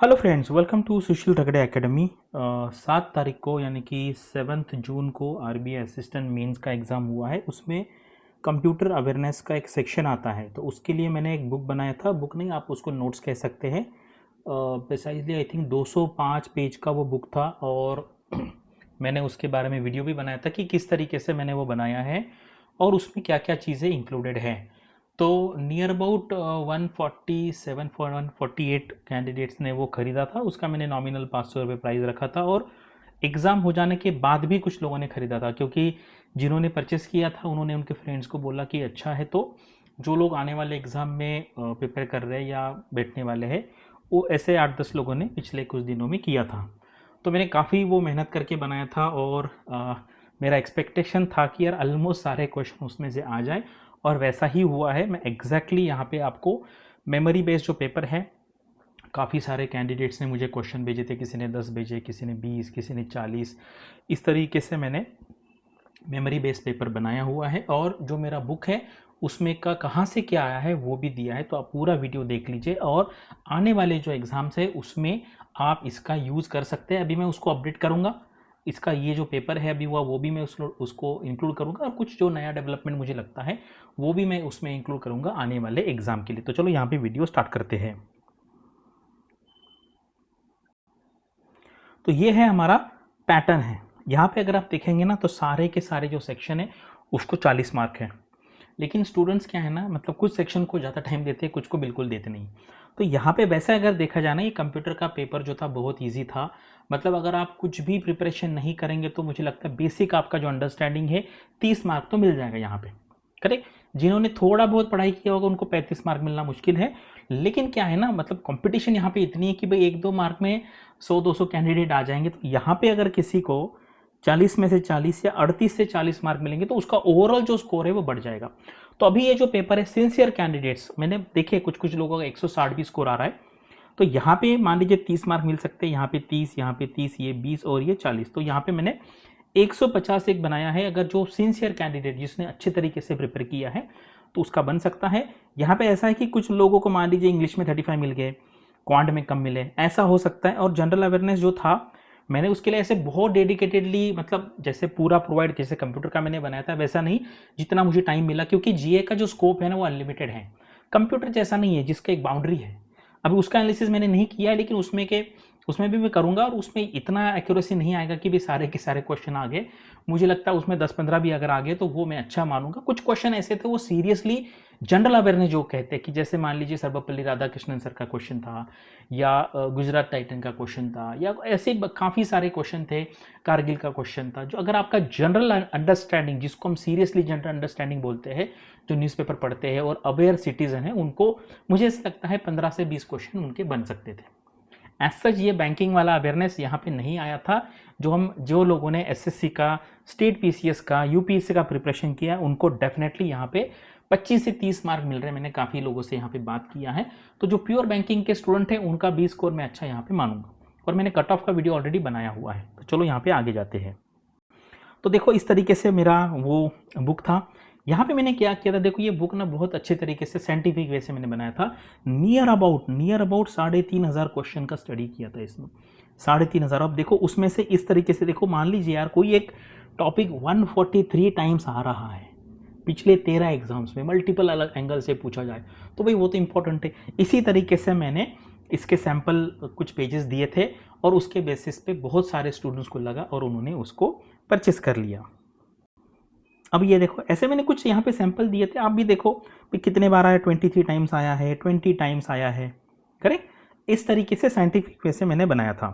Hello friends, welcome to सुशील रगड़े academy. 7 तारीख को यानी कि 7 जून को आरबीआई असिस्टेंट मेंस का एग्ज़ाम हुआ है। उसमें कंप्यूटर अवेयरनेस का एक सेक्शन आता है, तो उसके लिए मैंने एक बुक बनाया था। बुक नहीं, आप उसको नोट्स कह सकते हैं। प्रिसाइजली आई थिंक 205 पेज का वो बुक था और मैंने उसके बारे में वीडियो भी बनाया था कि किस तरीके से मैंने वो बनाया है और उसमें क्या क्या चीज़ें इंक्लूडेड हैं। तो नियर अबाउट 147 फॉर 148 कैंडिडेट्स ने वो ख़रीदा था। उसका मैंने नॉमिनल 500 रुपये प्राइस रखा था और एग्ज़ाम हो जाने के बाद भी कुछ लोगों ने ख़रीदा था, क्योंकि जिन्होंने परचेस किया था उन्होंने उनके फ्रेंड्स को बोला कि अच्छा है। तो जो लोग आने वाले एग्ज़ाम में प्रिपेयर कर रहे हैं या बैठने वाले हैं, वो ऐसे 8-10 लोगों ने पिछले कुछ दिनों में किया था। तो मैंने काफ़ी वो मेहनत करके बनाया था और मेरा एक्सपेक्टेशन था कि यार ऑलमोस्ट सारे क्वेश्चन उसमें से आ जाए और वैसा ही हुआ है। मैं एग्जैक्टली यहाँ पे आपको मेमोरी बेस्ड जो पेपर है, काफ़ी सारे कैंडिडेट्स ने मुझे क्वेश्चन भेजे थे। किसी ने 10 भेजे, किसी ने 20, किसी ने 40। इस तरीके से मैंने मेमोरी बेस्ड पेपर बनाया हुआ है और जो मेरा बुक है उसमें का कहाँ से क्या आया है वो भी दिया है। तो आप पूरा वीडियो देख लीजिए और आने वाले जो एग्ज़ाम्स है उसमें आप इसका यूज़ कर सकते हैं। अभी मैं उसको अपडेट करूँगा। इसका ये जो पेपर है अभी हुआ वो भी मैं उसको इंक्लूड करूँगा और कुछ जो नया डेवलपमेंट मुझे लगता है वो भी मैं उसमें इंक्लूड करूँगा आने वाले एग्ज़ाम के लिए। तो चलो यहाँ पे वीडियो स्टार्ट करते हैं। तो ये है हमारा पैटर्न है। यहाँ पे अगर आप देखेंगे ना तो सारे के सारे जो सेक्शन है उसको 40 मार्क है। लेकिन स्टूडेंट्स क्या है ना, मतलब कुछ सेक्शन को ज़्यादा टाइम देते हैं, कुछ को बिल्कुल देते नहीं। तो यहाँ पे वैसे अगर देखा जाए ना, ये कंप्यूटर का पेपर जो था बहुत इजी था। मतलब अगर आप कुछ भी प्रिपरेशन नहीं करेंगे तो मुझे लगता है बेसिक आपका जो अंडरस्टैंडिंग है 30 मार्क तो मिल जाएगा यहाँ पे। करेक्ट। जिन्होंने थोड़ा बहुत पढ़ाई किया होगा उनको 35 मार्क मिलना मुश्किल है। लेकिन क्या है ना, मतलब कंपटीशन यहाँ पे इतनी है कि भाई 1-2 मार्क में 100-200 कैंडिडेट आ जाएंगे। तो यहाँ पे अगर किसी को 40 में से 40 या 38 से 40 मार्क मिलेंगे तो उसका ओवरऑल जो स्कोर है वो बढ़ जाएगा। तो अभी ये जो पेपर है सिंसियर कैंडिडेट्स, मैंने देखे कुछ कुछ लोगों का 160 भी स्कोर आ रहा है। तो यहाँ पे मान लीजिए 30 मार्क मिल सकते हैं, यहाँ पे 30, यहाँ पे 30, ये 20 और ये 40। तो यहाँ पे मैंने 150 एक बनाया है। अगर जो सिंसियर कैंडिडेट जिसने अच्छे तरीके से प्रिपेयर किया है तो उसका बन सकता है। यहाँ पे ऐसा है कि कुछ लोगों को मान लीजिए इंग्लिश में 35 मिल गए, क्वांट में कम मिले, ऐसा हो सकता है। और जनरल अवेयरनेस जो था मैंने उसके लिए ऐसे बहुत डेडिकेटेडली, मतलब जैसे पूरा प्रोवाइड जैसे कंप्यूटर का मैंने बनाया था वैसा नहीं, जितना मुझे टाइम मिला, क्योंकि जीए का जो स्कोप है ना वो अनलिमिटेड है। कंप्यूटर जैसा नहीं है जिसका एक बाउंड्री है। अभी उसका एनालिसिस मैंने नहीं किया है, लेकिन उसमें भी मैं करूंगा और उसमें इतना एक्यूरेसी नहीं आएगा कि भी सारे के सारे क्वेश्चन आ गए। मुझे लगता है उसमें 10-15 भी अगर आ गए तो वो मैं अच्छा मानूंगा। कुछ क्वेश्चन ऐसे थे वो सीरियसली जनरल अवेयरनेस जो कहते हैं कि जैसे मान लीजिए सर्वपल्ली राधाकृष्णन सर का क्वेश्चन था या गुजरात टाइटन का क्वेश्चन था, या ऐसे काफ़ी सारे क्वेश्चन थे, कारगिल का क्वेश्चन था। जो अगर आपका जनरल अंडरस्टैंडिंग, जिसको हम सीरियसली जनरल अंडरस्टैंडिंग बोलते हैं, जो न्यूज़पेपर पढ़ते हैं और अवेयर सिटीजन है, उनको मुझे ऐसा लगता है 15 से 20 क्वेश्चन उनके बन सकते थे। एज सच ये बैंकिंग वाला अवेयरनेस यहाँ पे नहीं आया था। जो लोगों ने एसएससी का, स्टेट पीसीएस का, यूपीएससी का प्रिपरेशन किया उनको डेफिनेटली यहाँ पे 25 से 30 मार्क मिल रहे हैं। मैंने काफ़ी लोगों से यहाँ पे बात किया है। तो जो प्योर बैंकिंग के स्टूडेंट हैं उनका 20 स्कोर मैं अच्छा यहाँ पे मानूंगा और मैंने कट ऑफ का वीडियो ऑलरेडी बनाया हुआ है। तो चलो यहाँ पे आगे जाते हैं। तो देखो इस तरीके से मेरा वो बुक था। यहाँ पे मैंने क्या किया था, देखो ये बुक ना बहुत अच्छे तरीके से साइंटिफिक वे से मैंने बनाया था। नियर अबाउट 3,500 क्वेश्चन का स्टडी किया था इसमें। 3,500। अब देखो उसमें से इस तरीके से देखो, मान लीजिए यार कोई एक टॉपिक 143 टाइम्स आ रहा है पिछले 13 एग्जाम्स में, मल्टीपल अलग एंगल से पूछा जाए तो भाई वो तो इंपॉर्टेंट है। इसी तरीके से मैंने इसके सैंपल कुछ पेजेस दिए थे और उसके बेसिस पे बहुत सारे स्टूडेंट्स को लगा और उन्होंने उसको परचेस कर लिया। अब ये देखो ऐसे मैंने कुछ यहाँ पे सैंपल दिए थे, आप भी देखो कि कितने बार आया, 23 टाइम्स आया है, 20 टाइम्स आया है। करेक्ट। इस तरीके से साइंटिफिक वे से मैंने बनाया था।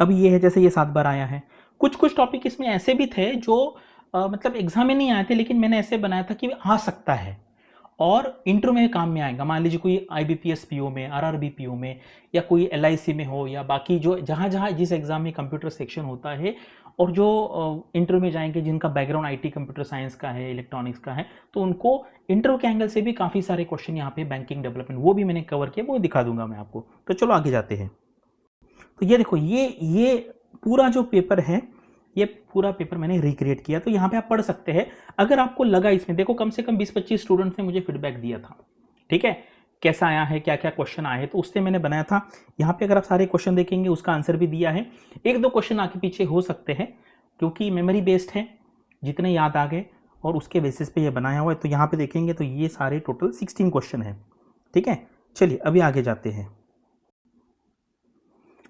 अब ये है जैसे ये 7 बार आया है। कुछ कुछ टॉपिक इसमें ऐसे भी थे जो मतलब एग्जाम में नहीं आए थे, लेकिन मैंने ऐसे बनाया था कि आ सकता है और इंटरव्यू में काम में आएगा। मान लीजिए कोई आईबीपीएस पीओ में, आरआरबी पीओ में, या कोई एलआईसी में हो, या बाकी जो जहाँ जहाँ जिस एग्जाम में कंप्यूटर सेक्शन होता है और जो इंटरव्यू में जाएंगे जिनका बैकग्राउंड आईटी कंप्यूटर साइंस का है, इलेक्ट्रॉनिक्स का है, तो उनको इंटरव्यू के एंगल से भी काफ़ी सारे क्वेश्चन यहाँ पे बैंकिंग डेवलपमेंट वो भी मैंने कवर किया, वो दिखा दूंगा मैं आपको। तो चलो आगे जाते हैं। तो ये देखो ये पूरा जो पेपर है, ये पूरा पेपर मैंने रिक्रिएट किया। तो यहाँ पे आप पढ़ सकते हैं। अगर आपको लगा इसमें, देखो कम से कम 20-25 स्टूडेंट्स ने मुझे फीडबैक दिया था, ठीक है, कैसा आया है, क्या क्या क्वेश्चन आए हैं, तो उससे मैंने बनाया था। यहाँ पे अगर आप सारे क्वेश्चन देखेंगे उसका आंसर भी दिया है। एक दो क्वेश्चन आगे पीछे हो सकते हैं क्योंकि मेमोरी बेस्ड है, जितने याद आ गए और उसके बेसिस पे ये बनाया हुआ है। तो यहाँ पे देखेंगे तो ये सारे टोटल 16 क्वेश्चन है। ठीक है, चलिए अभी आगे जाते हैं।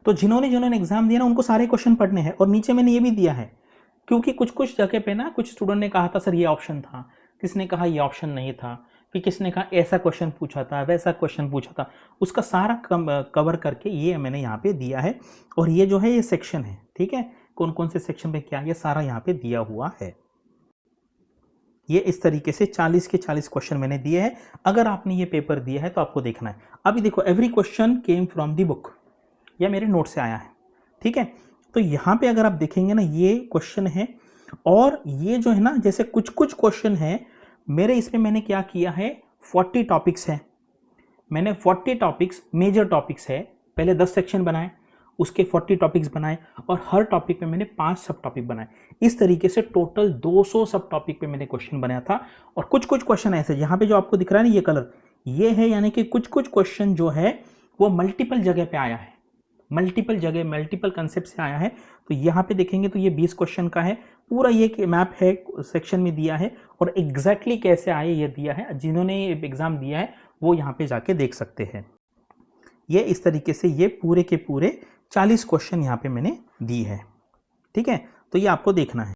तो जिन्होंने एग्जाम दिया ना उनको सारे क्वेश्चन पढ़ने हैं। और नीचे मैंने ये भी दिया है क्योंकि कुछ कुछ जगह पे ना कुछ स्टूडेंट ने कहा था सर ये ऑप्शन था, किसने कहा ये ऑप्शन नहीं था, फिर किसने कहा ऐसा क्वेश्चन पूछा था, वैसा क्वेश्चन पूछा था, उसका सारा कवर करके ये मैंने यहाँ पे दिया है। और ये जो है ये सेक्शन है, ठीक है, कौन कौन से सेक्शन पे क्या, ये सारा यहाँ पे दिया हुआ है। ये इस तरीके से 40 के 40 क्वेश्चन मैंने दिए हैं। अगर आपने ये पेपर दिया है तो आपको देखना है। अभी देखो, every question came from the book, या मेरे नोट से आया है। ठीक है, तो यहाँ पे अगर आप देखेंगे ना ये क्वेश्चन है, और ये जो है ना जैसे कुछ कुछ क्वेश्चन है मेरे, इसमें मैंने क्या किया है 40 टॉपिक्स है, मैंने 40 टॉपिक्स मेजर टॉपिक्स है, पहले 10 सेक्शन बनाए, उसके 40 टॉपिक्स बनाए, और हर टॉपिक पे मैंने 5 सब टॉपिक बनाए। इस तरीके से टोटल 200 सब टॉपिक पे मैंने क्वेश्चन बनाया था। और कुछ कुछ क्वेश्चन ऐसे, यहाँ पे जो आपको दिख रहा है ना ये कलर, ये है यानी कि कुछ कुछ क्वेश्चन जो है वो मल्टीपल जगह पे आया है, मल्टीपल जगह मल्टीपल कंसेप्ट से आया है। तो यहाँ पे देखेंगे तो ये 20 क्वेश्चन का है, पूरा ये मैप है सेक्शन में दिया है, और एग्जैक्टली कैसे आए ये दिया है। जिन्होंने एग्जाम दिया है वो यहाँ पे जाके देख सकते हैं। ये इस तरीके से ये पूरे के पूरे 40 क्वेश्चन यहाँ पे मैंने दी है। ठीक है, तो ये आपको देखना है।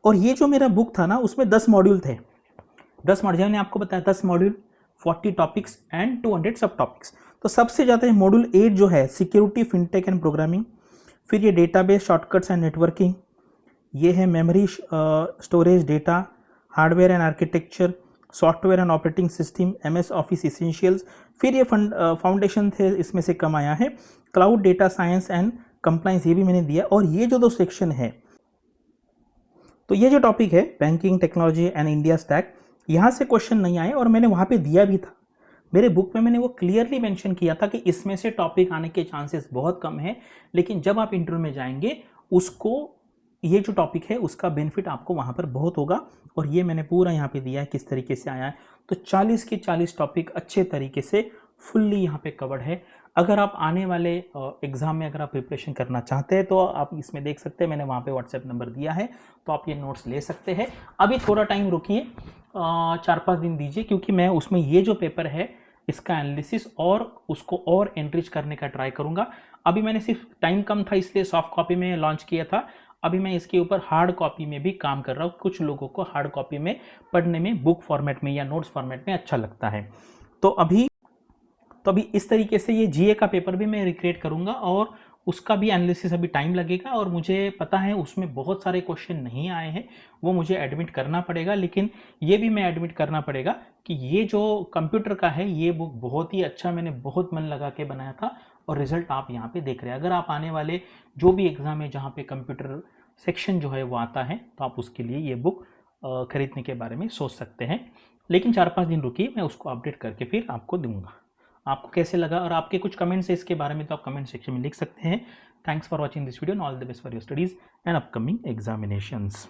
और ये जो मेरा बुक था ना उसमें 10 मॉड्यूल थे, 10 मॉड्यूल मैंने आपको बताया, 10 मॉड्यूल, 40 टॉपिक्स एंड 200 सब टॉपिक्स। तो सबसे ज़्यादा मॉड्यूल 8 जो है सिक्योरिटी, फिनटेक एंड प्रोग्रामिंग, फिर ये डेटाबेस, शॉर्टकट्स एंड नेटवर्किंग, ये है memory storage, data, hardware and architecture, software and operating system, MS office essentials, फिर ये फाउंडेशन थे, इसमें से कम आया है, cloud, data science and compliance, ये भी मैंने दिया। और ये जो 2 सेक्शन है, तो ये जो टॉपिक है banking technology and India stack, यहाँ से क्वेश्चन नहीं आए और मैंने वहाँ पे दिया भी था, मेरे बुक में मैंने वो क्लियरली मेंशन किया था कि इसमें से टॉपिक आने के चांसेस बहुत कम है। लेकिन जब आप इंटरव्यू में जाएंगे उसको, ये जो टॉपिक है उसका बेनिफिट आपको वहाँ पर बहुत होगा। और ये मैंने पूरा यहाँ पे दिया है किस तरीके से आया है। तो 40 के 40 टॉपिक अच्छे तरीके से फुल्ली यहाँ पे कवर्ड है। अगर आप आने वाले एग्ज़ाम में अगर आप प्रिपरेशन करना चाहते हैं तो आप इसमें देख सकते हैं, मैंने वहाँ पे व्हाट्सएप नंबर दिया है, तो आप ये नोट्स ले सकते हैं। अभी थोड़ा टाइम रुकिए, 4-5 दिन दीजिए, क्योंकि मैं उसमें ये जो पेपर है इसका एनालिसिस और उसको और एनरिच करने का ट्राई करूँगा। अभी मैंने सिर्फ टाइम कम था इसलिए सॉफ्ट कॉपी में लॉन्च किया था, अभी मैं इसके ऊपर हार्ड कॉपी में भी काम कर रहा हूँ। कुछ लोगों को हार्ड कॉपी में पढ़ने में बुक फॉर्मेट में या नोट्स फॉर्मेट में अच्छा लगता है। तो अभी इस तरीके से ये जीए का पेपर भी मैं रिक्रिएट करूँगा, और उसका भी एनालिसिस अभी टाइम लगेगा। और मुझे पता है उसमें बहुत सारे क्वेश्चन नहीं आए हैं, वो मुझे एडमिट करना पड़ेगा। लेकिन ये भी मैं एडमिट करना पड़ेगा कि ये जो कंप्यूटर का है ये बुक बहुत ही अच्छा, मैंने बहुत मन लगा के बनाया था, और रिजल्ट आप यहाँ पे देख रहे हैं। अगर आप आने वाले जो भी एग्ज़ाम है जहाँ पे कंप्यूटर सेक्शन जो है वो आता है, तो आप उसके लिए ये बुक खरीदने के बारे में सोच सकते हैं। लेकिन 4-5 दिन रुकिए, मैं उसको अपडेट करके फिर आपको दूंगा। आपको कैसे लगा और आपके कुछ कमेंट्स है इसके बारे में, तो आप कमेंट सेक्शन में लिख सकते हैं। Thanks for watching this video, all the best for your studies and upcoming examinations.